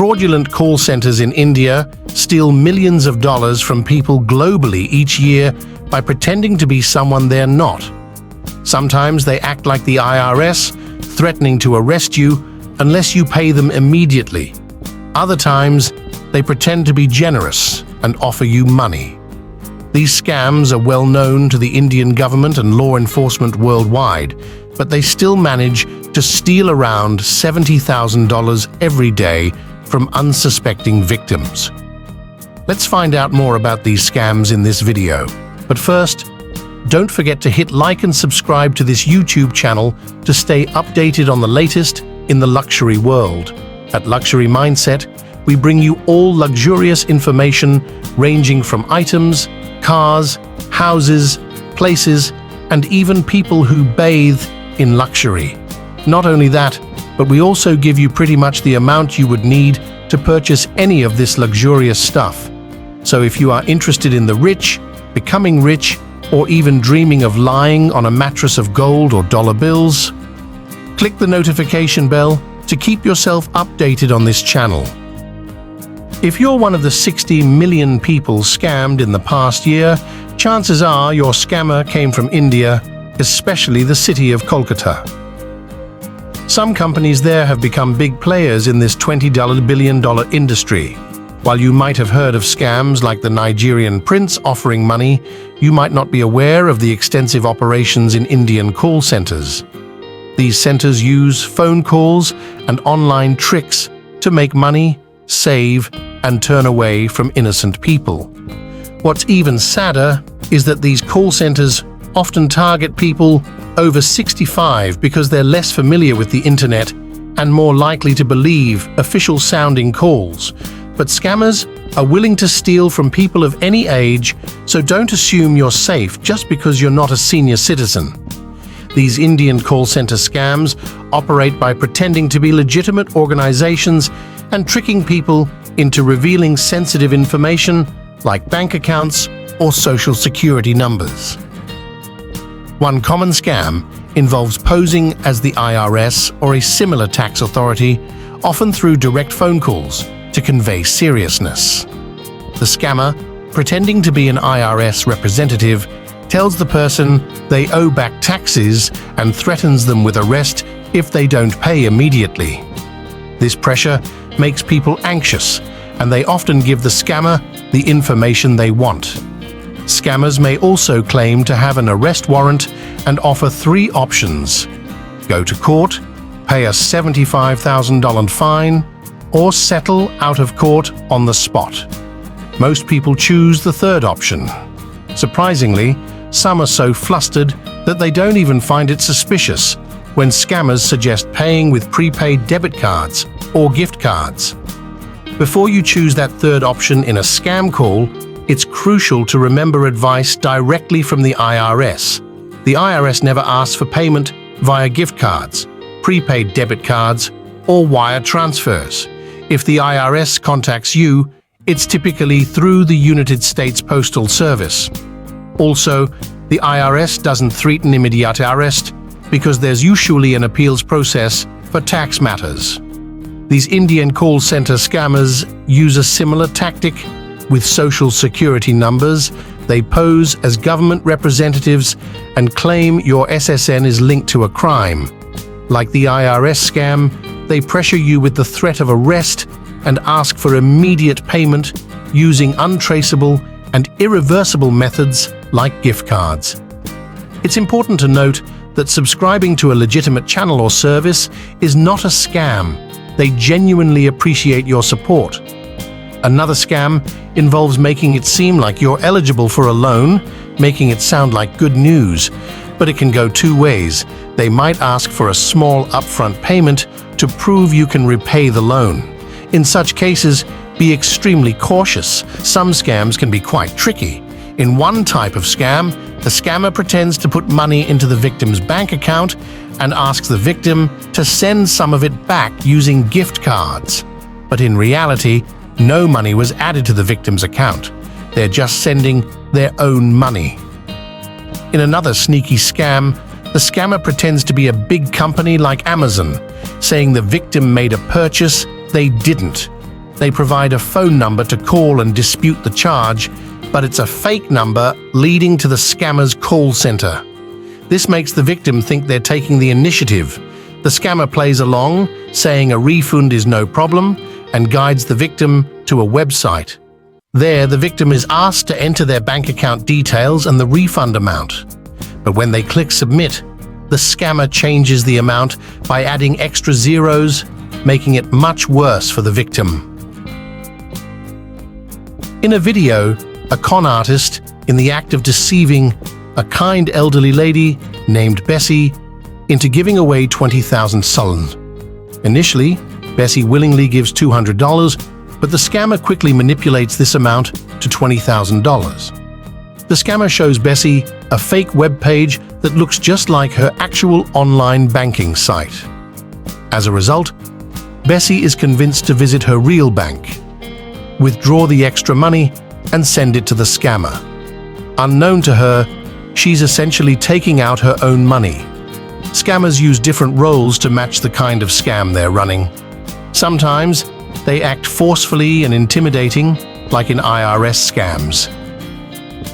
Fraudulent call centers in India steal millions of dollars from people globally each year by pretending to be someone they're not. Sometimes they act like the IRS, threatening to arrest you unless you pay them immediately. Other times, they pretend to be generous and offer you money. These scams are well known to the Indian government and law enforcement worldwide, but they still manage to steal around $70,000 every day from unsuspecting victims. Let's find out more about these scams in this video. But first, don't forget to hit like and subscribe to this YouTube channel to stay updated on the latest in the luxury world. At Luxury Mindset, we bring you all luxurious information ranging from items, cars, houses, places, and even people who bathe in luxury. Not only that, but we also give you pretty much the amount you would need to purchase any of this luxurious stuff. So if you are interested in the rich, becoming rich, or even dreaming of lying on a mattress of gold or dollar bills, click the notification bell to keep yourself updated on this channel. If you're one of the 60 million people scammed in the past year, chances are your scammer came from India, especially the city of Kolkata. Some companies there have become big players in this $20 billion industry. While you might have heard of scams like the Nigerian prince offering money, you might not be aware of the extensive operations in Indian call centers. These centers use phone calls and online tricks to make money, save, and turn away from innocent people. What's even sadder is that these call centers often target people over 65 because they're less familiar with the internet and more likely to believe official-sounding calls. But scammers are willing to steal from people of any age, so don't assume you're safe just because you're not a senior citizen. These Indian call center scams operate by pretending to be legitimate organizations and tricking people into revealing sensitive information like bank accounts or social security numbers. One common scam involves posing as the IRS or a similar tax authority, often through direct phone calls to convey seriousness. The scammer, pretending to be an IRS representative, tells the person they owe back taxes and threatens them with arrest if they don't pay immediately. This pressure makes people anxious, and they often give the scammer the information they want. Scammers may also claim to have an arrest warrant and offer three options: go to court, pay a $75,000 fine, or settle out of court on the spot. Most people choose the third option. Surprisingly, some are so flustered that they don't even find it suspicious when scammers suggest paying with prepaid debit cards or gift cards. Before you choose that third option in a scam call, it's crucial to remember advice directly from the IRS. The IRS never asks for payment via gift cards, prepaid debit cards, or wire transfers. If the IRS contacts you, it's typically through the United States Postal Service. Also, the IRS doesn't threaten immediate arrest because there's usually an appeals process for tax matters. These Indian call center scammers use a similar tactic. With social security numbers, they pose as government representatives and claim your SSN is linked to a crime. Like the IRS scam, they pressure you with the threat of arrest and ask for immediate payment using untraceable and irreversible methods like gift cards. It's important to note that subscribing to a legitimate channel or service is not a scam. They genuinely appreciate your support. Another scam involves making it seem like you're eligible for a loan, making it sound like good news. But it can go two ways. They might ask for a small upfront payment to prove you can repay the loan. In such cases, be extremely cautious. Some scams can be quite tricky. In one type of scam, the scammer pretends to put money into the victim's bank account and asks the victim to send some of it back using gift cards. But in reality, no money was added to the victim's account. They're just sending their own money. In another sneaky scam, the scammer pretends to be a big company like Amazon, saying the victim made a purchase they didn't. They provide a phone number to call and dispute the charge, but it's a fake number leading to the scammer's call center. This makes the victim think they're taking the initiative. The scammer plays along, saying a refund is no problem, and guides the victim to a website. There, the victim is asked to enter their bank account details and the refund amount. But when they click submit, the scammer changes the amount by adding extra zeros, making it much worse for the victim. In a video, a con artist, in the act of deceiving a kind elderly lady named Bessie into giving away 20,000 sols. Initially, Bessie willingly gives $200, but the scammer quickly manipulates this amount to $20,000. The scammer shows Bessie a fake web page that looks just like her actual online banking site. As a result, Bessie is convinced to visit her real bank, withdraw the extra money, and send it to the scammer. Unknown to her, she's essentially taking out her own money. Scammers use different roles to match the kind of scam they're running. Sometimes, they act forcefully and intimidating, like in IRS scams.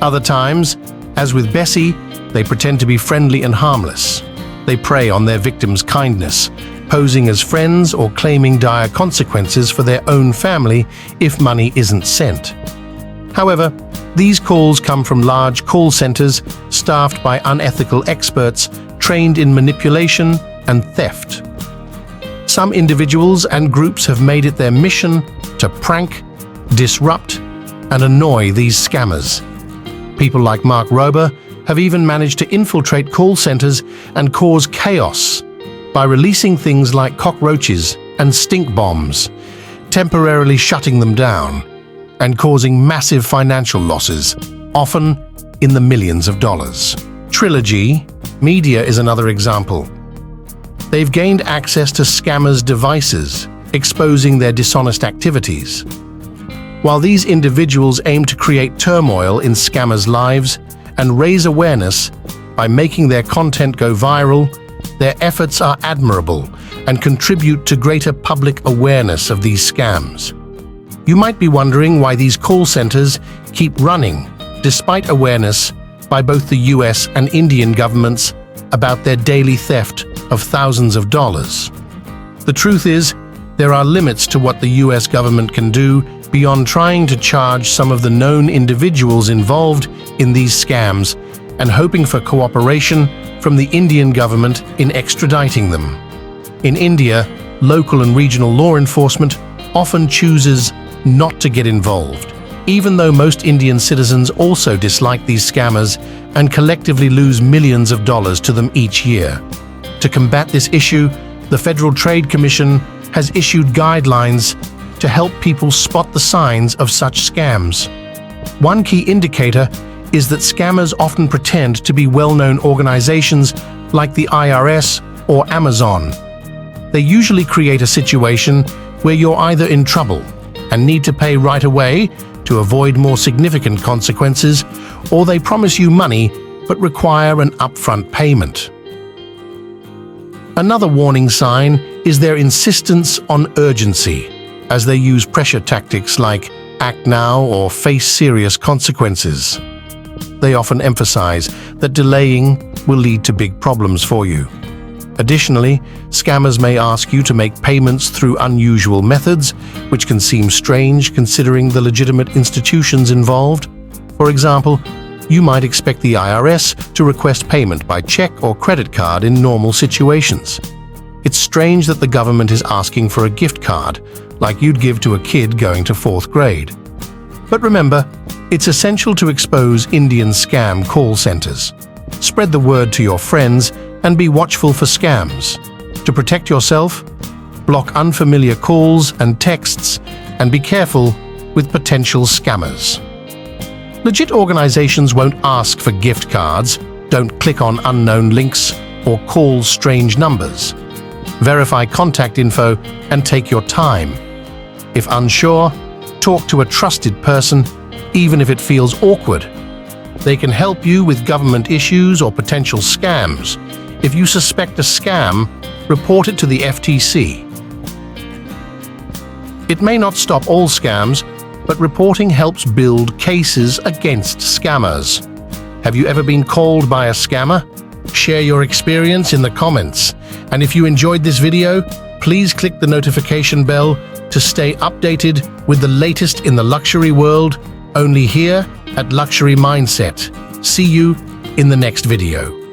Other times, as with Bessie, they pretend to be friendly and harmless. They prey on their victims' kindness, posing as friends or claiming dire consequences for their own family if money isn't sent. However, these calls come from large call centers staffed by unethical experts trained in manipulation and theft. Some individuals and groups have made it their mission to prank, disrupt, and annoy these scammers. People like Mark Rober have even managed to infiltrate call centers and cause chaos by releasing things like cockroaches and stink bombs, temporarily shutting them down and causing massive financial losses, often in the millions of dollars. Trilogy Media is another example. They've gained access to scammers' devices, exposing their dishonest activities. While these individuals aim to create turmoil in scammers' lives and raise awareness by making their content go viral, their efforts are admirable and contribute to greater public awareness of these scams. You might be wondering why these call centers keep running, despite awareness by both the US and Indian governments about their daily theft of thousands of dollars. The truth is, there are limits to what the US government can do beyond trying to charge some of the known individuals involved in these scams and hoping for cooperation from the Indian government in extraditing them. In India, local and regional law enforcement often chooses not to get involved, even though most Indian citizens also dislike these scammers and collectively lose millions of dollars to them each year. To combat this issue, the Federal Trade Commission has issued guidelines to help people spot the signs of such scams. One key indicator is that scammers often pretend to be well-known organizations like the IRS or Amazon. They usually create a situation where you're either in trouble and need to pay right away to avoid more significant consequences, or they promise you money but require an upfront payment. Another warning sign is their insistence on urgency, as they use pressure tactics like act now or face serious consequences. They often emphasize that delaying will lead to big problems for you. Additionally, scammers may ask you to make payments through unusual methods, which can seem strange considering the legitimate institutions involved. For example, you might expect the IRS to request payment by check or credit card in normal situations. It's strange that the government is asking for a gift card, like you'd give to a kid going to 4th grade. But remember, it's essential to expose Indian scam call centers. Spread the word to your friends and be watchful for scams. To protect yourself, block unfamiliar calls and texts and be careful with potential scammers. Legit organizations won't ask for gift cards, don't click on unknown links, or call strange numbers. Verify contact info and take your time. If unsure, talk to a trusted person, even if it feels awkward. They can help you with government issues or potential scams. If you suspect a scam, report it to the FTC. It may not stop all scams, but reporting helps build cases against scammers. Have you ever been called by a scammer? Share your experience in the comments. And if you enjoyed this video, please click the notification bell to stay updated with the latest in the luxury world, only here at Luxury Mindset. See you in the next video.